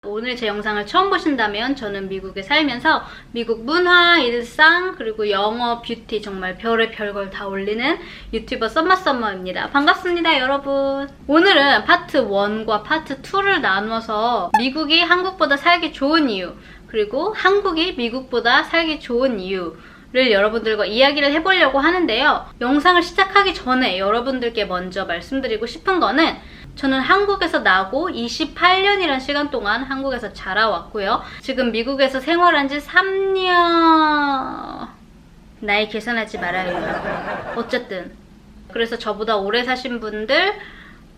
오늘 제 영상을 처음 보신다면 저는 미국에 살면서 미국 문화, 일상, 그리고 영어, 뷰티 정말 별의 별걸 다 올리는 유튜버 썸머입니다. 반갑습니다, 여러분. 오늘은 파트 1과 파트 2를 나누어서 미국이 한국보다 살기 좋은 이유, 그리고 한국이 미국보다 살기 좋은 이유를 여러분들과 이야기를 해보려고 하는데요. 영상을 시작하기 전에 여러분들께 먼저 말씀드리고 싶은 거는 저는 한국에서 나고 28년이란 시간 동안 한국에서 자라왔고요. 지금 미국에서 생활한 지 3년... 나이 계산하지 말아요. 어쨌든 그래서 저보다 오래 사신 분들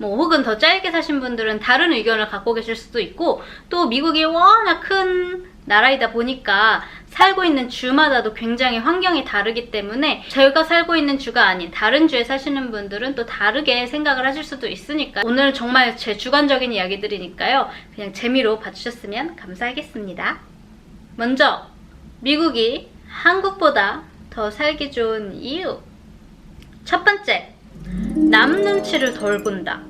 혹은 더 짧게 사신 분들은 다른 의견을 갖고 계실 수도 있고, 또 미국이 워낙 큰 나라이다 보니까 살고 있는 주마다도 굉장히 환경이 다르기 때문에 제가 살고 있는 주가 아닌 다른 주에 사시는 분들은 또 다르게 생각을 하실 수도 있으니까 오늘 정말 제 주관적인 이야기들이니까요. 그냥 재미로 봐주셨으면 감사하겠습니다. 먼저 미국이 한국보다 더 살기 좋은 이유. 첫 번째, 남 눈치를 덜 본다.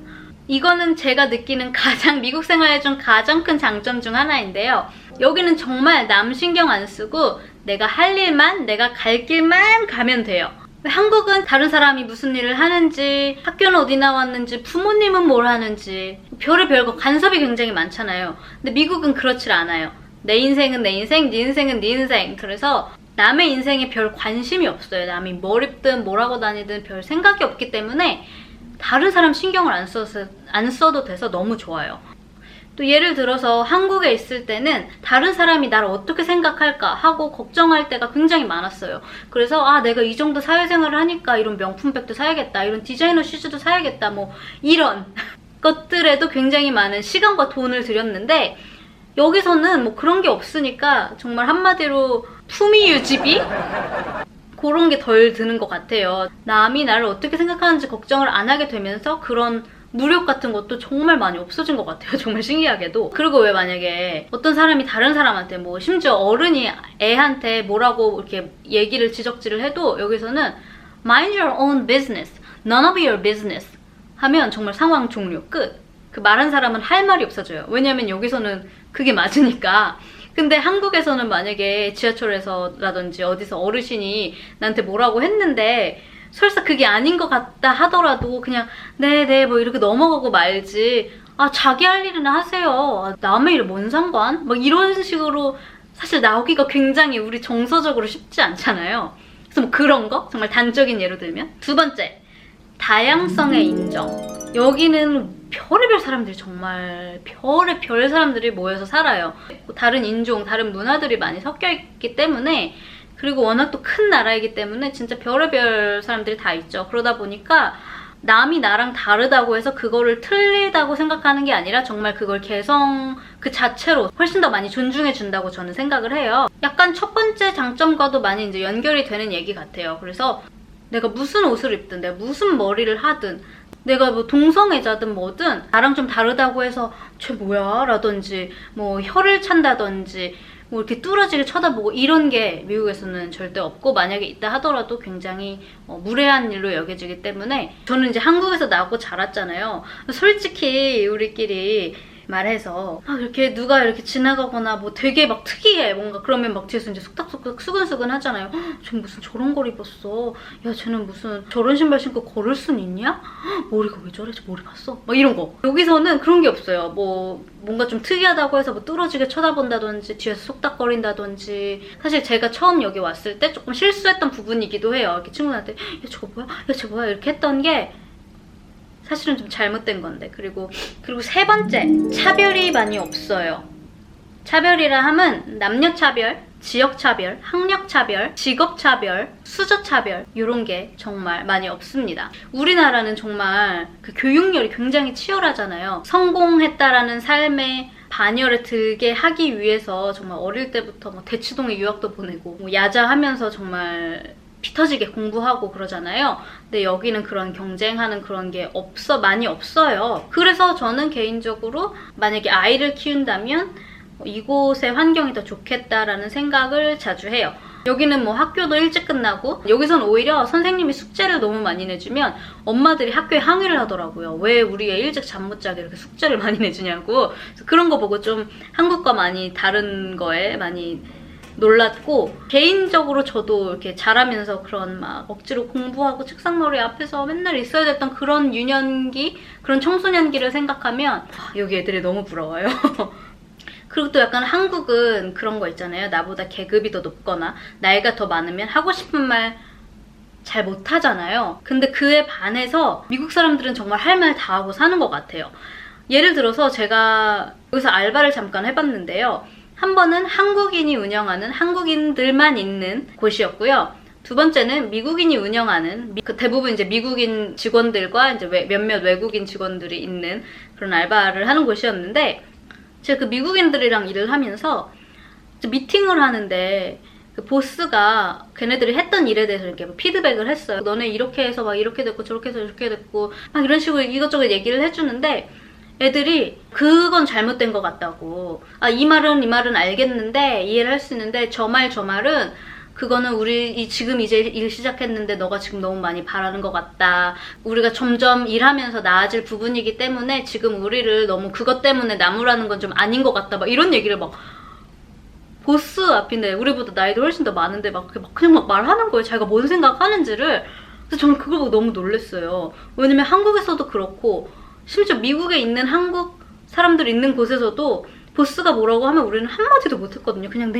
이거는 제가 느끼는 미국 생활에 좀 가장 큰 장점 중 하나인데요. 여기는 정말 남 신경 안 쓰고 내가 할 일만, 내가 갈 길만 가면 돼요. 한국은 다른 사람이 무슨 일을 하는지, 학교는 어디 나왔는지, 부모님은 뭘 하는지 별의 별거 간섭이 굉장히 많잖아요. 근데 미국은 그렇지 않아요. 내 인생은 내 인생, 네 인생은 네 인생. 그래서 남의 인생에 별 관심이 없어요. 남이 뭘 입든 뭘 하고 다니든 별 생각이 없기 때문에 다른 사람 신경을 안 써도 돼서 너무 좋아요. 또 예를 들어서 한국에 있을 때는 다른 사람이 나를 어떻게 생각할까 하고 걱정할 때가 굉장히 많았어요. 그래서 내가 이 정도 사회생활을 하니까 이런 명품백도 사야겠다, 이런 디자이너 슈즈도 사야겠다, 이런 것들에도 굉장히 많은 시간과 돈을 들였는데 여기서는 그런 게 없으니까 정말 한마디로 품위유지비? 그런 게 덜 드는 것 같아요. 남이 나를 어떻게 생각하는지 걱정을 안 하게 되면서 그런 무력 같은 것도 정말 많이 없어진 것 같아요. 정말 신기하게도. 그리고 왜 만약에 어떤 사람이 다른 사람한테 심지어 어른이 애한테 뭐라고 이렇게 얘기를 지적질을 해도 여기서는 mind your own business, none of your business 하면 정말 상황 종료, 끝. 그 말한 사람은 할 말이 없어져요. 왜냐면 여기서는 그게 맞으니까. 근데 한국에서는 만약에 지하철에서라든지 어디서 어르신이 나한테 뭐라고 했는데 설사 그게 아닌 것 같다 하더라도 그냥 네네 이렇게 넘어가고 말지, 자기 할 일이나 하세요, 남의 일 뭔 상관? 이런 식으로 사실 나오기가 굉장히 우리 정서적으로 쉽지 않잖아요. 그래서 그런 거 정말 단적인 예로 들면. 두 번째, 다양성의 인정. 여기는 별의별 사람들이, 정말 별의 별 사람들이 모여서 살아요. 다른 인종, 다른 문화들이 많이 섞여 있기 때문에, 그리고 워낙 또 큰 나라이기 때문에 진짜 별의별 사람들이 다 있죠. 그러다 보니까 남이 나랑 다르다고 해서 그거를 틀리다고 생각하는 게 아니라 정말 그걸 개성 그 자체로 훨씬 더 많이 존중해 준다고 저는 생각을 해요. 약간 첫 번째 장점과도 많이 이제 연결이 되는 얘기 같아요. 그래서 내가 무슨 옷을 입든, 내가 무슨 머리를 하든, 내가 동성애자든 뭐든 나랑 좀 다르다고 해서 쟤 뭐야? 라든지 혀를 찬다든지 이렇게 뚫어지게 쳐다보고 이런 게 미국에서는 절대 없고, 만약에 있다 하더라도 굉장히 무례한 일로 여겨지기 때문에. 저는 이제 한국에서 나고 자랐잖아요. 솔직히 우리끼리 말해서 이렇게 누가 이렇게 지나가거나 되게 특이해 뭔가, 그러면 뒤에서 이제 속닥속닥 수근수근 하잖아요. 쟤 무슨 저런 걸 입었어, 야 쟤는 무슨 저런 신발 신고 걸을 순 있냐? 머리가 왜 저래? 저 머리 봤어? 이런 거. 여기서는 그런 게 없어요. 뭔가 좀 특이하다고 해서 뚫어지게 쳐다본다든지 뒤에서 속닥거린다든지. 사실 제가 처음 여기 왔을 때 조금 실수했던 부분이기도 해요. 이렇게 친구들한테 야 저거 뭐야? 야 쟤 뭐야? 이렇게 했던 게 사실은 좀 잘못된 건데. 그리고 세 번째, 차별이 많이 없어요. 차별이라 하면 남녀차별, 지역차별, 학력차별, 직업차별, 수저차별, 이런 게 정말 많이 없습니다. 우리나라는 정말 그 교육열이 굉장히 치열하잖아요. 성공했다라는 삶에 반열에 들게 하기 위해서 정말 어릴 때부터 대치동에 유학도 보내고 야자하면서 정말 피 터지게 공부하고 그러잖아요. 근데 여기는 그런 경쟁하는 그런 게 많이 없어요. 그래서 저는 개인적으로 만약에 아이를 키운다면 이곳의 환경이 더 좋겠다라는 생각을 자주 해요. 여기는 뭐 학교도 일찍 끝나고 여기선 오히려 선생님이 숙제를 너무 많이 내주면 엄마들이 학교에 항의를 하더라고요. 왜 우리 애 일찍 잠 못 자게 이렇게 숙제를 많이 내주냐고. 그래서 그런 거 보고 좀 한국과 많이 다른 거에 많이 놀랐고, 개인적으로 저도 이렇게 자라면서 그런 막 억지로 공부하고 책상머리 앞에서 맨날 있어야 됐던 그런 유년기, 그런 청소년기를 생각하면 여기 애들이 너무 부러워요. 그리고 또 약간 한국은 그런 거 있잖아요. 나보다 계급이 더 높거나 나이가 더 많으면 하고 싶은 말 잘 못하잖아요. 근데 그에 반해서 미국 사람들은 정말 할 말 다 하고 사는 것 같아요. 예를 들어서 제가 여기서 알바를 잠깐 해봤는데요. 한 번은 한국인이 운영하는 한국인들만 있는 곳이었고요. 두 번째는 미국인이 운영하는 대부분 이제 미국인 직원들과 이제 몇몇 외국인 직원들이 있는 그런 알바를 하는 곳이었는데, 제가 그 미국인들이랑 일을 하면서 미팅을 하는데 그 보스가 걔네들이 했던 일에 대해서 이렇게 피드백을 했어요. 너네 이렇게 해서 막 이렇게 됐고 저렇게 해서 이렇게 됐고 막 이런 식으로 이것저것 얘기를 해주는데, 애들이 그건 잘못된 것 같다고, 이 말은 알겠는데 이해를 할 수 있는데 저 말은 그거는 우리 지금 이제 일 시작했는데 너가 지금 너무 많이 바라는 것 같다. 우리가 점점 일하면서 나아질 부분이기 때문에 지금 우리를 너무 그것 때문에 나무라는 건 좀 아닌 것 같다. 막 이런 얘기를 막 보스 앞인데 우리보다 나이도 훨씬 더 많은데 그냥 막 말하는 거예요. 자기가 뭔 생각하는지를. 그래서 저는 그걸 보고 너무 놀랐어요. 왜냐면 한국에서도 그렇고 심지어 미국에 있는 한국 사람들 있는 곳에서도 보스가 뭐라고 하면 우리는 한마디도 못했거든요. 그냥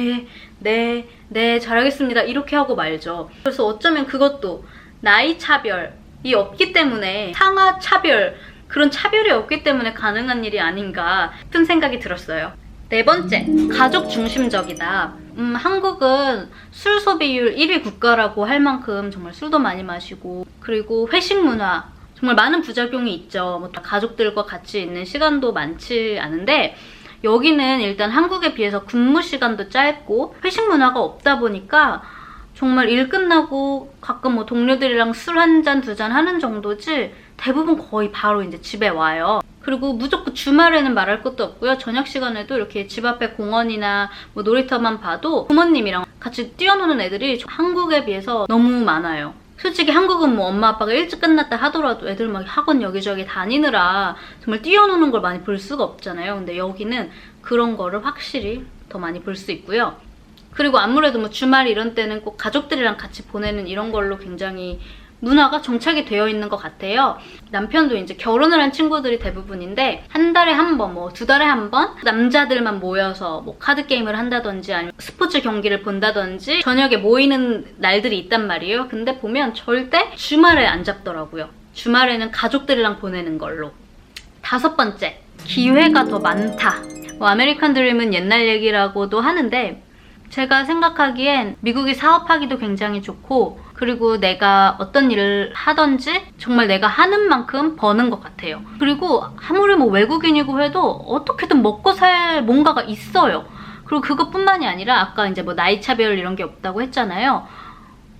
네, 잘하겠습니다. 이렇게 하고 말죠. 그래서 어쩌면 그것도 나이 차별이 없기 때문에, 상하 차별, 그런 차별이 없기 때문에 가능한 일이 아닌가 싶은 생각이 들었어요. 네 번째, 가족 중심적이다. 한국은 술 소비율 1위 국가라고 할 만큼 정말 술도 많이 마시고, 그리고 회식 문화, 정말 많은 부작용이 있죠. 뭐 가족들과 같이 있는 시간도 많지 않은데, 여기는 일단 한국에 비해서 근무 시간도 짧고 회식 문화가 없다 보니까 정말 일 끝나고 가끔 뭐 동료들이랑 술 한 잔, 두 잔 하는 정도지 대부분 거의 바로 이제 집에 와요. 그리고 무조건 주말에는 말할 것도 없고요. 저녁 시간에도 이렇게 집 앞에 공원이나 뭐 놀이터만 봐도 부모님이랑 같이 뛰어노는 애들이 한국에 비해서 너무 많아요. 솔직히 한국은 뭐 엄마 아빠가 일찍 끝났다 하더라도 애들 막 학원 여기저기 다니느라 정말 뛰어노는 걸 많이 볼 수가 없잖아요. 근데 여기는 그런 거를 확실히 더 많이 볼 수 있고요. 그리고 아무래도 뭐 주말 이런 때는 꼭 가족들이랑 같이 보내는 이런 걸로 굉장히 문화가 정착이 되어 있는 것 같아요. 남편도 이제 결혼을 한 친구들이 대부분인데 한 달에 한 번, 뭐 두 달에 한 번 남자들만 모여서 뭐 카드 게임을 한다든지 아니면 스포츠 경기를 본다든지 저녁에 모이는 날들이 있단 말이에요. 근데 보면 절대 주말에 안 잡더라고요. 주말에는 가족들이랑 보내는 걸로. 다섯 번째, 기회가 더 많다. 뭐 아메리칸 드림은 옛날 얘기라고도 하는데, 제가 생각하기엔 미국이 사업하기도 굉장히 좋고, 그리고 내가 어떤 일을 하든지 정말 내가 하는 만큼 버는 것 같아요. 그리고 아무리 뭐 외국인이고 해도 어떻게든 먹고 살 뭔가가 있어요. 그리고 그것뿐만이 아니라 아까 이제 뭐 나이 차별 이런 게 없다고 했잖아요.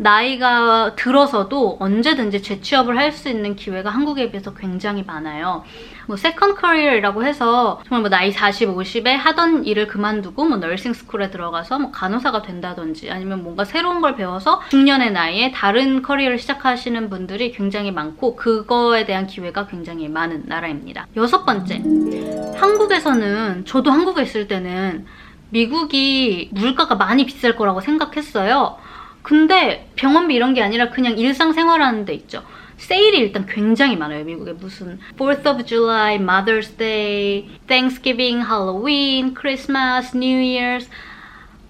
나이가 들어서도 언제든지 재취업을 할 수 있는 기회가 한국에 비해서 굉장히 많아요. 뭐 세컨 커리어라고 해서 정말 뭐 나이 40, 50에 하던 일을 그만두고 뭐 너싱 스쿨에 들어가서 뭐 간호사가 된다든지 아니면 뭔가 새로운 걸 배워서 중년의 나이에 다른 커리어를 시작하시는 분들이 굉장히 많고, 그거에 대한 기회가 굉장히 많은 나라입니다. 여섯 번째, 한국에서는, 저도 한국에 있을 때는 미국이 물가가 많이 비쌀 거라고 생각했어요. 근데 병원비 이런 게 아니라 그냥 일상생활하는 데 있죠. 세일이 일단 굉장히 많아요. 미국에 무슨 4th of July, Mother's Day, Thanksgiving, Halloween, Christmas, New Year's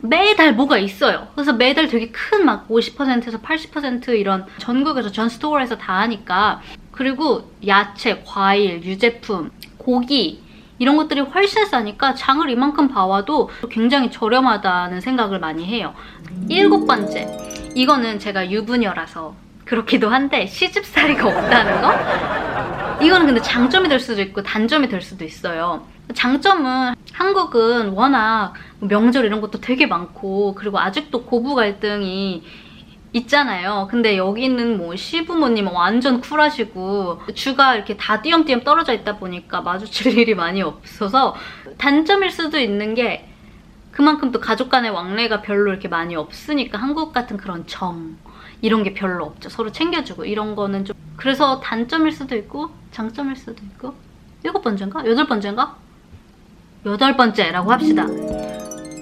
매달 뭐가 있어요. 그래서 매달 되게 큰 막 50%에서 80% 이런 전국에서 전 스토어에서 다 하니까. 그리고 야채, 과일, 유제품, 고기 이런 것들이 훨씬 싸니까 장을 이만큼 봐와도 굉장히 저렴하다는 생각을 많이 해요. 일곱 번째, 이거는 제가 유부녀라서 그렇기도 한데 시집살이가 없다는 거? 이거는 근데 장점이 될 수도 있고 단점이 될 수도 있어요. 장점은 한국은 워낙 명절 이런 것도 되게 많고, 그리고 아직도 고부 갈등이 있잖아요. 근데 여기는 뭐 시부모님 완전 쿨하시고 주가 이렇게 다 띄엄띄엄 떨어져 있다 보니까 마주칠 일이 많이 없어서 단점일 수도 있는 게 그만큼 또 가족 간의 왕래가 별로 이렇게 많이 없으니까 한국 같은 그런 정 이런 게 별로 없죠. 서로 챙겨주고 이런 거는 좀 그래서 단점일 수도 있고 장점일 수도 있고 7번째인가? 8번째인가? 8번째라고 합시다.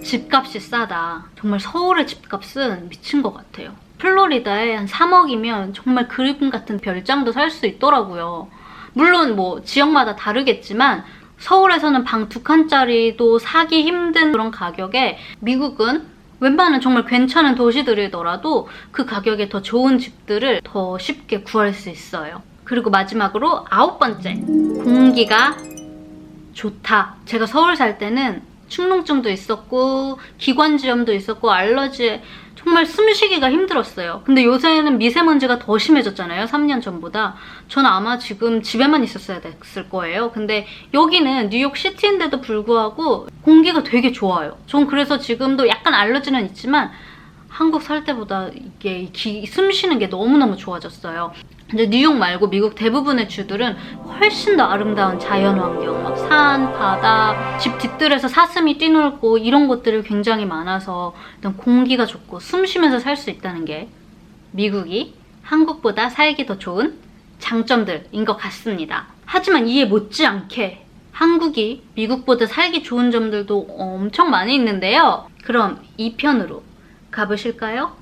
집값이 싸다. 정말 서울의 집값은 미친 것 같아요. 플로리다에 한 3억이면 정말 그림 같은 별장도 살 수 있더라고요. 물론 뭐 지역마다 다르겠지만 서울에서는 방 2칸짜리도 사기 힘든 그런 가격에 미국은 웬만한 정말 괜찮은 도시들이더라도 그 가격에 더 좋은 집들을 더 쉽게 구할 수 있어요. 그리고 마지막으로 9번째, 공기가 좋다. 제가 서울 살 때는 축농증도 있었고 기관지염도 있었고 알러지에 정말 숨쉬기가 힘들었어요. 근데 요새는 미세먼지가 더 심해졌잖아요. 3년 전보다. 저는 아마 지금 집에만 있었어야 됐을 거예요. 근데 여기는 뉴욕 시티인데도 불구하고 공기가 되게 좋아요. 전 그래서 지금도 약간 알러지는 있지만 한국 살 때보다 이게 숨 쉬는 게 너무너무 좋아졌어요. 근데 뉴욕 말고 미국 대부분의 주들은 훨씬 더 아름다운 자연환경, 막 산, 바다, 집 뒤뜰에서 사슴이 뛰놀고 이런 것들이 굉장히 많아서 일단 공기가 좋고 숨 쉬면서 살 수 있다는 게 미국이 한국보다 살기 더 좋은 장점들인 것 같습니다. 하지만 이에 못지않게 한국이 미국보다 살기 좋은 점들도 엄청 많이 있는데요. 그럼 2편으로 가보실까요?